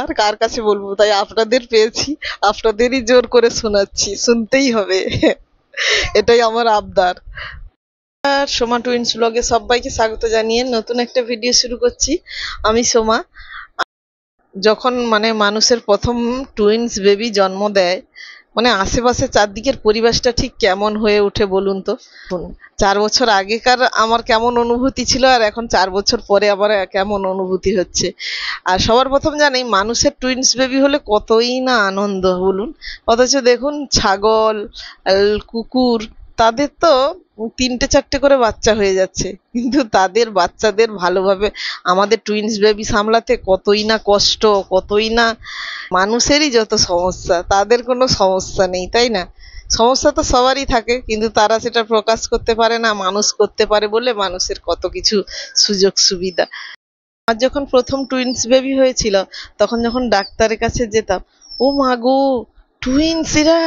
আর কার কাছে বলবো, তাই আপনাদের পেয়েছি, আপনাদেরই জোর করে শোনাচ্ছি, শুনতেই হবে। এটাই আমার আবদার। আর সোমা টুইন্স ব্লগে সবাইকে স্বাগত জানিয়ে নতুন একটা ভিডিও শুরু করছি। আমি সোমা। যখন মানুষের প্রথম টুইন্স বেবি জন্ম দেয়, আশেপাশে চারদিকের পরিবেশটা ঠিক কেমন হয়ে ওঠে বলুন তো। 4 বছর আগেকার আমার কেমন অনুভূতি ছিল, আর এখন 4 বছর পরে আবার কেমন অনুভূতি হচ্ছে। আর সবার প্রথম জানি মানুষের টুইন্স বেবি হলে কতই না আনন্দ বলুন। অথচ দেখুন ছাগল, কুকুর, তাদের তো 3টে 4টে করে বাচ্চা হয়ে যাচ্ছে, কিন্তু তাদের বাচ্চাদের ভালোভাবে আমাদের টুইন্স বেবি সামলাতে কতই না কষ্ট, কতই না। মানুষেরই যত সমস্যা, তাদের কোনো সমস্যা নেই, তাই না? সমস্যা তো সবারই থাকে, কিন্তু তারা সেটা প্রকাশ করতে পারে না, মানুষ করতে পারে বলে মানুষের কত কিছু সুযোগ সুবিধা। আমার যখন প্রথম টুইন্স বেবি হয়েছিল, তখন যখন ডাক্তারের কাছে যেতাম, ও মা গো, টুইন্স, এরা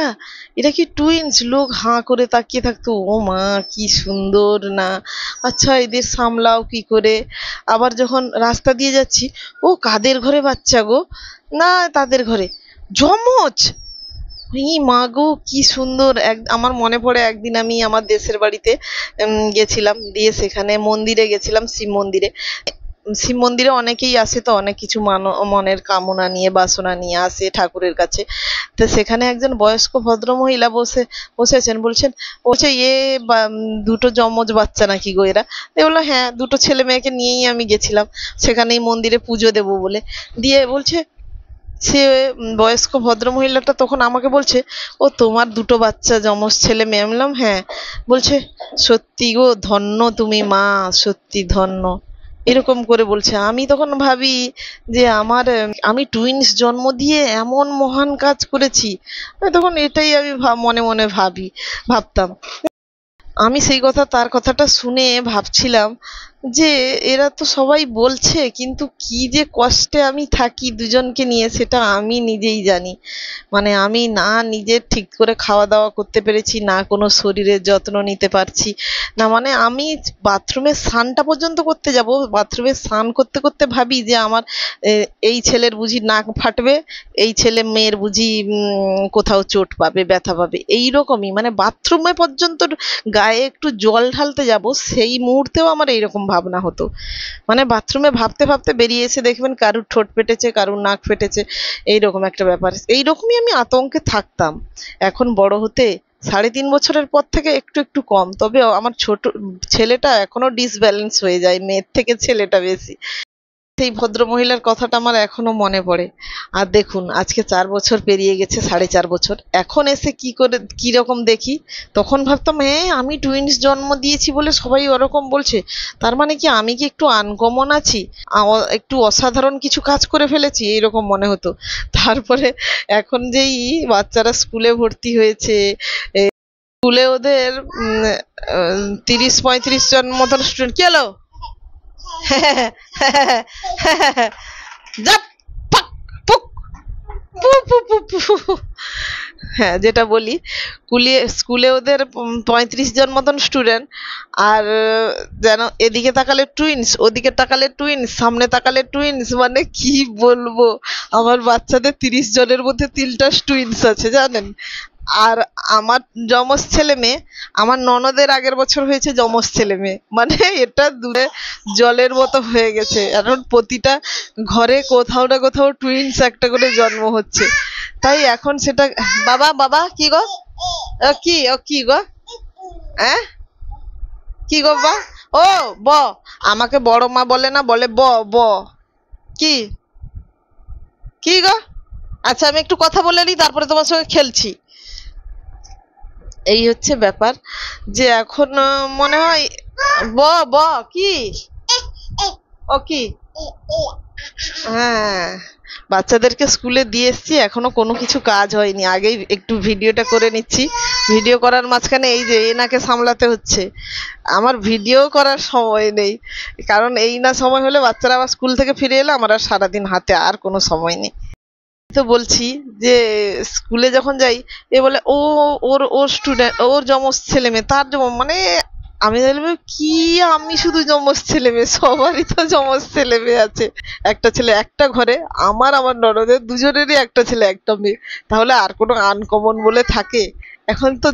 এরা কি টুইন্স? লোক হাঁ করে তাকিয়ে থাকতো, ও মা কি সুন্দর না, আচ্ছা এদের সামলাও কি করে। আবার যখন রাস্তা দিয়ে যাচ্ছি, ও কাদের ঘরে বাচ্চা গো? না তাদের ঘরে। যমজ? ই মা গো কি সুন্দর। আমার মনে পড়ে একদিন আমি আমার দেশের বাড়িতে গেছিলাম, দিয়ে সেখানে মন্দিরে গেছিলাম, শিব মন্দিরে। শিব মন্দিরে অনেকেই আসে, তো অনেক কিছু মনের কামনা নিয়ে, বাসনা নিয়ে আসে ঠাকুরের কাছে। তো সেখানে একজন বয়স্ক ভদ্রমহিলা বসেছেন, বলছে দুটো যমজ বাচ্চা নাকি গো এরা? বললো হ্যাঁ, দুটো ছেলে মেয়েকে নিয়েই আমি গেছিলাম সেখানেই মন্দিরে পুজো দেবো বলে। দিয়ে বলছে, সে বয়স্ক ভদ্রমহিলাটা তখন আমাকে বলছে, ও তোমার দুটো বাচ্চা যমজ ছেলে মেয়ে? আমি বললাম হ্যাঁ। বলছে, সত্যি গো, ধন্য তুমি মা, সত্যি ধন্য, এরকম করে বলছে। আমি তখন ভাবি যে আমি টুইন্স জন্ম দিয়ে এমন মহান কাজ করেছি। তখন এটাই আমি মনে মনে ভাবতাম। আমি সেই তার কথাটা শুনে ভাবছিলাম যে এরা তো সবাই বলছে, কিন্তু কি যে কষ্টে আমি থাকি দুজনকে নিয়ে, সেটা আমি নিজেই জানি। আমি না নিজে ঠিক করে খাওয়া দাওয়া করতে পেরেছি, না কোনো শরীরের যত্ন নিতে পারছি না। আমি বাথরুমে স্নানটা পর্যন্ত করতে যাব, বাথরুমে স্নান করতে করতে ভাবি যে আমার এই ছেলের বুঝি নাক ফাটবে, এই ছেলে মেয়ের বুঝি কোথাও চোট পাবে, ব্যথা পাবে, এইরকমই। বাথরুমে পর্যন্ত গায়ে একটু জল ঢালতে যাব, সেই মুহূর্তেও আমার এইরকম ভাবনা হতো। বাথরুমে ভাবতে ভাবতে বেরিয়ে এসে দেখবেন কারুর ঠোঁট ফেটেছে, কারুর নাক ফেটেছে, এইরকম একটা ব্যাপার। এইরকমই আমি আতঙ্কে থাকতাম। এখন বড় হতে 3.5 বছরের পর থেকে একটু একটু কম, তবে আমার ছোট ছেলেটা এখনো ডিসব্যালেন্স হয়ে যায়, মেয়ের থেকে ছেলেটা বেশি। সেই ভদ্রমহিলার কথাটা আমার এখনো মনে পড়ে। আর দেখুন আজকে 4 বছর পেরিয়ে গেছে, 4.5 বছর। এখন এসে কি রকম দেখি, তখন ভাবতাম হ্যাঁ আমি টুইন্স জন্ম দিয়েছি বলে সবাই ওরকম বলছে, তার কি আমি কি একটু আনকমন আছি, একটু অসাধারণ কিছু কাজ করে ফেলেছি, এইরকম মনে হতো। তারপরে এখন যেই বাচ্চারা স্কুলে ভর্তি হয়েছে, স্কুলে ওদের 30-35 জন মতন স্টুডেন্ট। কি হলো? হ্যাঁ, যেটা বলি, স্কুলে ওদের 35 জন মতন স্টুডেন্ট। আর যেন এদিকে তাকালে টুইন্স, ওদিকে তাকালে টুইন্স, সামনে তাকালে টুইন্স, কি বলবো। আমার বাচ্চাদের 30 জনের মধ্যে 3টা টুইন্স আছে জানেন। আর আমার যমজ ছেলে মেয়ে, আমার ননদের আগের বছর হয়েছে যমজ ছেলে মেয়ে। এটা দূরে জলের মতো হয়ে গেছে। এখন প্রতিটা ঘরে কোথাও না কোথাও টুইন্স একটা করে জন্ম হচ্ছে। তাই এখন সেটা বাবা বাবা কি গো, কি গো, হ্যাঁ কি গো বা, ও আমাকে বড় মা বলে না, বলে কি কি গো। আচ্ছা আমি একটু কথা বলে নিই, তারপরে তোমার সঙ্গে খেলছি। এই হচ্ছে ব্যাপার, যে এখন মনে হয় কি ও কি। হ্যাঁ, বাচ্চাদেরকে স্কুলে দিয়ে এসছি, এখনো কোনো কিছু কাজ হয়নি। আগেই একটু ভিডিওটা করে নিচ্ছি, ভিডিও করার মাঝখানে এই যে এনাকে সামলাতে হচ্ছে। আমার ভিডিও করার সময় নেই, কারণ এই না সময় হলে বাচ্চারা আবার স্কুল থেকে ফিরে এলে আমার আর সারাদিন হাতে আর কোনো সময় নেই। তো বলছি যে স্কুলে যখন যাই, এ বলে ওর স্টুডেন্ট, ওর যমজ ছেলে মেয়ে, তার যেমন আমি বলবো কি, আমি শুধু যমজ ছেলে মেয়ে, সবারই তো যমজ ছেলে মেয়ে আছে। একটা ছেলে একটা ঘরে, আমার ননদের দুজনেরই একটা ছেলে একটা মেয়ে। তাহলে আর কোনো আনকমন বলে থাকে? এখন তো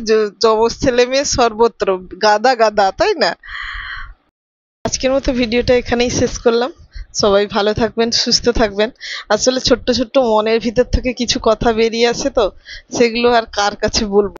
যমজ ছেলে মেয়ে সর্বত্র, গাদা গাদা, তাই না? আজকের মতো ভিডিওটা এখানেই শেষ করলাম। সবাই ভালো থাকবেন, সুস্থ থাকবেন। আসলে ছোট্ট ছোট্ট মনের ভিতর থেকে কিছু কথা বেরিয়ে আসে, তো সেগুলো আর কার কাছে বলবো।